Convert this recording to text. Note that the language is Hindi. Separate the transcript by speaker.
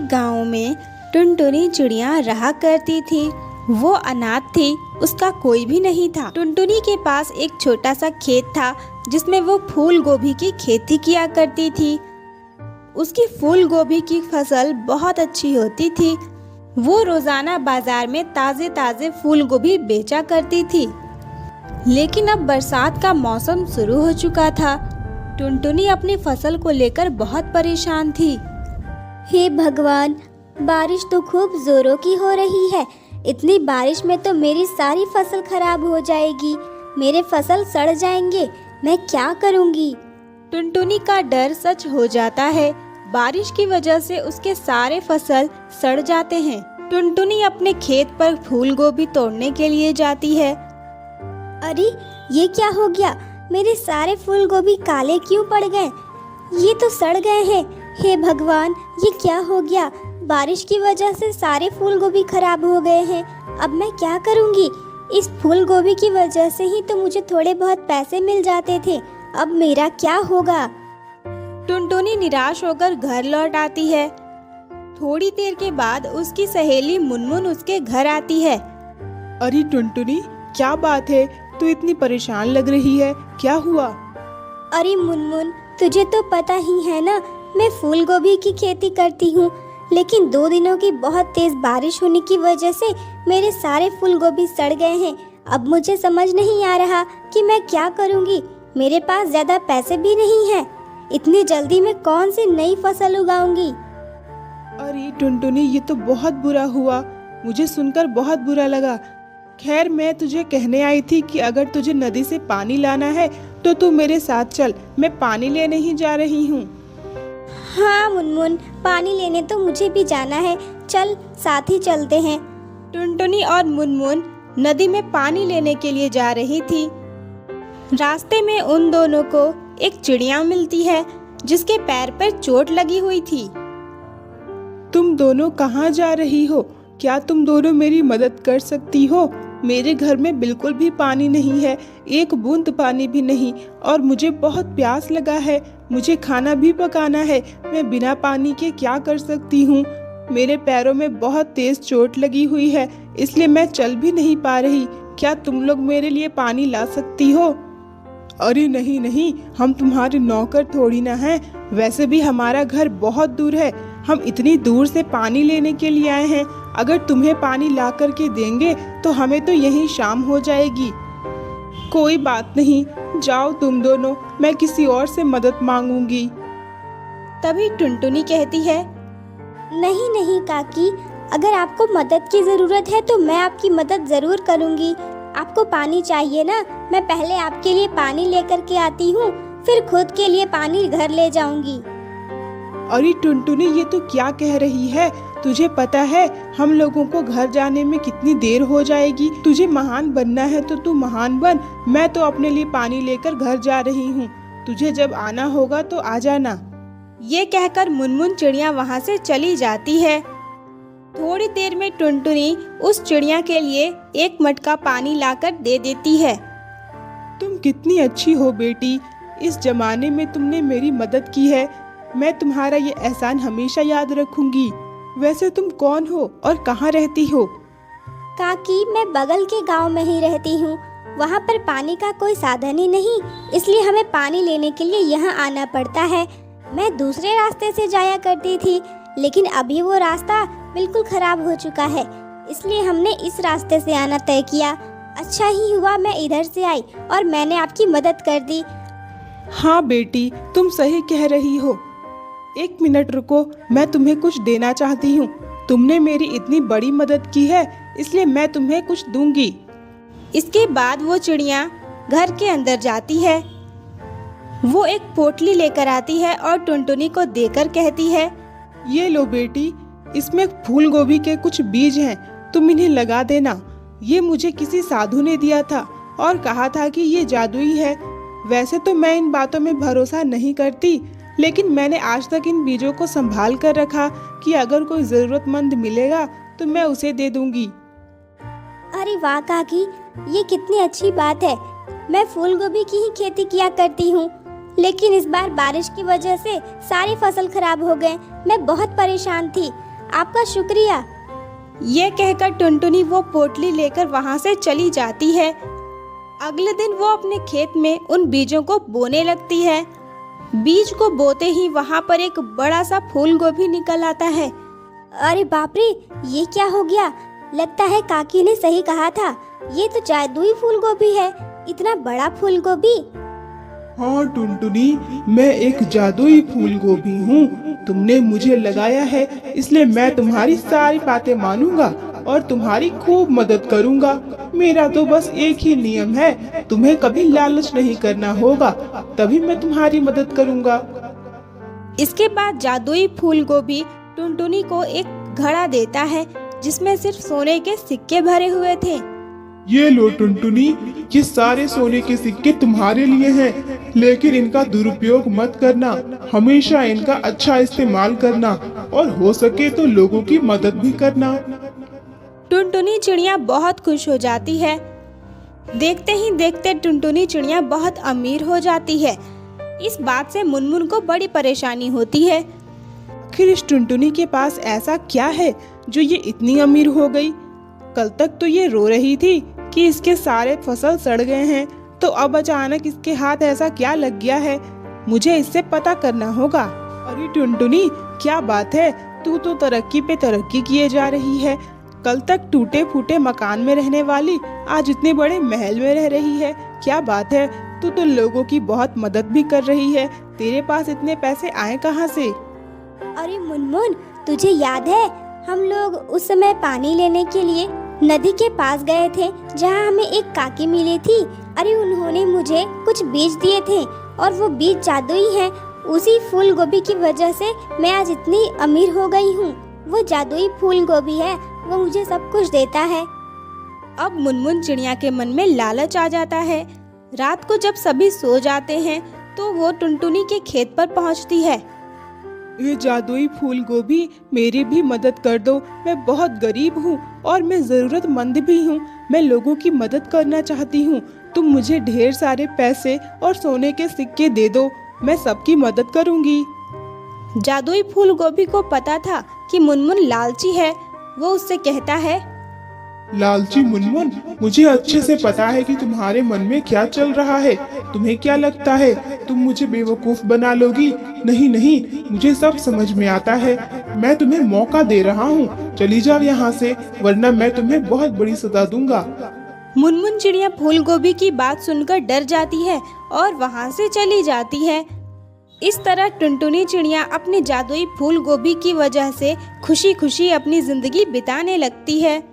Speaker 1: एक गांव में टुनटुनी चिड़िया रहा करती थी। वो अनाथ थी, उसका कोई भी नहीं था। टुनटुनी के पास एक छोटा सा खेत था जिसमें वो फूल गोभी की खेती किया करती थी। उसकी फूल गोभी की फसल बहुत अच्छी होती थी। वो रोजाना बाजार में ताजे ताजे फूल गोभी बेचा करती थी। लेकिन अब बरसात का मौसम शुरू हो चुका था। टुनटुनी अपनी फसल को लेकर बहुत परेशान थी।
Speaker 2: हे भगवान, बारिश तो खूब जोरों की हो रही है। इतनी बारिश में तो मेरी सारी फसल खराब हो जाएगी। मेरे फसल सड़ जाएंगे। मैं क्या करूंगी?
Speaker 1: टुनटुनी का डर सच हो जाता है। बारिश की वजह से उसके सारे फसल सड़ जाते हैं। टुनटुनी अपने खेत पर फूल गोभी तोड़ने के लिए जाती है।
Speaker 2: अरे, ये क्या हो गया? मेरे सारे फूल गोभी काले क्यों पड़ गए? ये तो सड़ गए हैं। हे भगवान, ये क्या हो गया? बारिश की वजह से सारे फूल गोभी खराब हो गए हैं। अब मैं क्या करूंगी? इस फूल गोभी की वजह से ही तो मुझे थोड़े बहुत पैसे मिल जाते थे। अब मेरा क्या होगा?
Speaker 1: टुनटुनी निराश होकर घर लौट आती है। थोड़ी देर के बाद उसकी सहेली मुनमुन उसके घर आती है।
Speaker 3: अरे टुनटुनी, क्या बात है? तू इतनी परेशान लग रही है, क्या हुआ?
Speaker 2: अरे मुनमुन, तुझे तो पता ही है ना, मैं फूल गोभी की खेती करती हूँ। लेकिन 2 दिनों की बहुत तेज बारिश होने की वजह से मेरे सारे फूल गोभी सड़ गए हैं। अब मुझे समझ नहीं आ रहा कि मैं क्या करूँगी। मेरे पास ज्यादा पैसे भी नहीं है। इतनी जल्दी मैं कौन सी नई फसल उगाऊंगी?
Speaker 3: अरे टुनटुनी, ये तो बहुत बुरा हुआ। मुझे सुनकर बहुत बुरा लगा। खैर, मैं तुझे कहने आई थी कि अगर तुझे नदी से पानी लाना है तो तू मेरे साथ चल। मैं पानी लेने ही जा रही हूँ।
Speaker 2: हाँ मुनमुन, पानी लेने तो मुझे भी जाना है। चल, साथ ही चलते हैं।
Speaker 1: टुनटुनी और मुनमुन नदी में पानी लेने के लिए जा रही थी। रास्ते में उन दोनों को एक चिड़िया मिलती है जिसके पैर पर चोट लगी हुई थी।
Speaker 3: तुम दोनों कहाँ जा रही हो? क्या तुम दोनों मेरी मदद कर सकती हो? मेरे घर में बिल्कुल भी पानी नहीं है, एक बूंद पानी भी नहीं, और मुझे बहुत प्यास लगा है। मुझे खाना भी पकाना है। मैं बिना पानी के क्या कर सकती हूँ? मेरे पैरों में बहुत तेज चोट लगी हुई है, इसलिए मैं चल भी नहीं पा रही। क्या तुम लोग मेरे लिए पानी ला सकती हो? अरे नहीं नहीं, हम तुम्हारे नौकर थोड़ी ना हैं। वैसे भी हमारा घर बहुत दूर है। हम इतनी दूर से पानी लेने के लिए आए हैं। अगर तुम्हें पानी ला करके देंगे तो हमें तो यहीं शाम हो जाएगी। कोई बात नहीं, जाओ तुम दोनों, मैं किसी और से मदद मांगूंगी।
Speaker 1: तभी टुनटुनी कहती है,
Speaker 2: नहीं नहीं काकी, अगर आपको मदद की ज़रूरत है तो मैं आपकी मदद ज़रूर करूंगी। आपको पानी चाहिए ना? मैं पहले आपके लिए पानी लेकर के आती हूँ, फिर खुद के लिए पानी घर ले जाऊंगी।
Speaker 3: अरे टुनटुनी, ये तो क्या कह रही है? तुझे पता है हम लोगों को घर जाने में कितनी देर हो जाएगी? तुझे महान बनना है तो तू महान बन। मैं तो अपने लिए पानी लेकर घर जा रही हूँ। तुझे जब आना होगा तो आ जाना।
Speaker 1: ये कहकर मुनमुन चिड़िया वहाँ से चली जाती है। थोड़ी देर में टुनटुनी उस चिड़िया के लिए एक मटका पानी लाकर दे देती है।
Speaker 3: तुम कितनी अच्छी हो बेटी। इस जमाने में तुमने मेरी मदद की है। मैं तुम्हारा ये एहसान हमेशा याद रखूंगी। वैसे तुम कौन हो और कहाँ रहती हो?
Speaker 2: काकी, मैं बगल के गांव में ही रहती हूँ। वहाँ पर पानी का कोई साधन ही नहीं, इसलिए हमें पानी लेने के लिए यहाँ आना पड़ता है। मैं दूसरे रास्ते से जाया करती थी, लेकिन अभी वो रास्ता बिल्कुल खराब हो चुका है, इसलिए हमने इस रास्ते से आना तय किया। अच्छा ही हुआ मैं इधर से आई और मैंने आपकी मदद कर दी।
Speaker 3: हाँ बेटी, तुम सही कह रही हो। 1 मिनट रुको, मैं तुम्हें कुछ देना चाहती हूँ। तुमने मेरी इतनी बड़ी मदद की है, इसलिए मैं तुम्हें कुछ दूंगी।
Speaker 1: इसके बाद वो चिड़िया घर के अंदर जाती है। वो एक पोटली लेकर आती है और टुनटुनी को देकर कहती है,
Speaker 3: ये लो बेटी, इसमें फूल गोभी के कुछ बीज हैं, तुम इन्हें लगा देना। ये मुझे किसी साधु ने दिया था और कहा था कि ये जादुई है। वैसे तो मैं इन बातों में भरोसा नहीं करती, लेकिन मैंने आज तक इन बीजों को संभाल कर रखा कि अगर कोई ज़रूरतमंद मिलेगा तो मैं उसे दे दूंगी।
Speaker 2: अरे वाह काकी, ये कितनी अच्छी बात है। मैं फूल गोभी की ही खेती किया करती हूँ, लेकिन इस बार बारिश की वजह से सारी फसल खराब हो गए। मैं बहुत परेशान थी। आपका शुक्रिया।
Speaker 1: ये कहकर टुनटुनी वो पोटली लेकर वहाँ से चली जाती है। अगले दिन वो अपने खेत में उन बीजों को बोने लगती है। बीज को बोते ही वहाँ पर एक बड़ा सा फूल गोभी निकल आता है।
Speaker 2: अरे बाप रे, ये क्या हो गया? लगता है काकी ने सही कहा था, ये तो जादुई फूल गोभी है। इतना बड़ा फूल गोभी।
Speaker 3: हाँ टुनटुनी, मैं एक जादुई फूल गोभी हूँ। तुमने मुझे लगाया है, इसलिए मैं तुम्हारी सारी बातें मानूंगा और तुम्हारी खूब मदद करूंगा। मेरा तो बस एक ही नियम है, तुम्हें कभी लालच नहीं करना होगा, तभी मैं तुम्हारी मदद करूंगा।
Speaker 1: इसके बाद जादुई फूल गोभी टुनटुनी को एक घड़ा देता है जिसमें सिर्फ सोने के सिक्के भरे हुए थे।
Speaker 4: ये लो टुनटुनी, ये सारे सोने के सिक्के तुम्हारे लिए हैं, लेकिन इनका दुरुपयोग मत करना। हमेशा इनका अच्छा इस्तेमाल करना और हो सके तो लोगों की मदद भी करना।
Speaker 1: टुनटुनी चिड़िया बहुत खुश हो जाती है। देखते ही देखते टुनटुनी चिड़िया बहुत अमीर हो जाती है। इस बात से मुनमुन को बड़ी परेशानी होती है।
Speaker 3: आखिर इस टुनटुनी के पास ऐसा क्या है जो ये इतनी अमीर हो गई? कल तक तो ये रो रही थी कि इसके सारे फसल सड़ गए हैं, तो अब अचानक इसके हाथ ऐसा क्या लग गया है? मुझे इससे पता करना होगा। अरे टुनटुनी, क्या बात है? तू तो तरक्की पे तरक्की किए जा रही है। कल तक टूटे फूटे मकान में रहने वाली आज इतने बड़े महल में रह रही है। क्या बात है? तू तो लोगों की बहुत मदद भी कर रही है। तेरे पास इतने पैसे आए कहाँ से?
Speaker 2: अरे मुनमुन, तुझे याद है हम लोग उस समय पानी लेने के लिए नदी के पास गए थे जहाँ हमें एक काकी मिली थी। अरे उन्होंने मुझे कुछ बीज दिए थे और वो बीज जादुई हैं। उसी फूल गोभी की वजह से मैं आज इतनी अमीर हो गई हूँ। वो जादुई फूल गोभी है, वो मुझे सब कुछ देता है।
Speaker 1: अब मुनमुन चिड़िया के मन में लालच आ जाता है। रात को जब सभी सो जाते हैं तो वो टुनटुनी के खेत पर पहुंचती है।
Speaker 3: ये जादुई फूल गोभी, मेरी भी मदद कर दो। मैं बहुत गरीब हूँ और मैं ज़रूरतमंद भी हूँ। मैं लोगों की मदद करना चाहती हूँ। तुम मुझे ढेर सारे पैसे और सोने के सिक्के दे दो, मैं सबकी मदद करूँगी।
Speaker 1: जादुई फूल गोभी को पता था कि मुनमुन लालची है। वो उससे कहता है,
Speaker 4: लालची मुनमुन, मुझे अच्छे से पता है कि तुम्हारे मन में क्या चल रहा है। तुम्हें क्या लगता है तुम मुझे बेवकूफ बना लोगी? नहीं नहीं, मुझे सब समझ में आता है। मैं तुम्हें मौका दे रहा हूँ, चली जाओ यहाँ से, वरना मैं तुम्हें बहुत बड़ी सजा दूंगा।
Speaker 1: मुनमुन चिड़िया फूल गोभी की बात सुनकर डर जाती है और वहाँ से चली जाती है। इस तरह टुनटुनी चिड़िया अपने जादुई फूल गोभी की वजह से खुशी खुशी अपनी जिंदगी बिताने लगती है।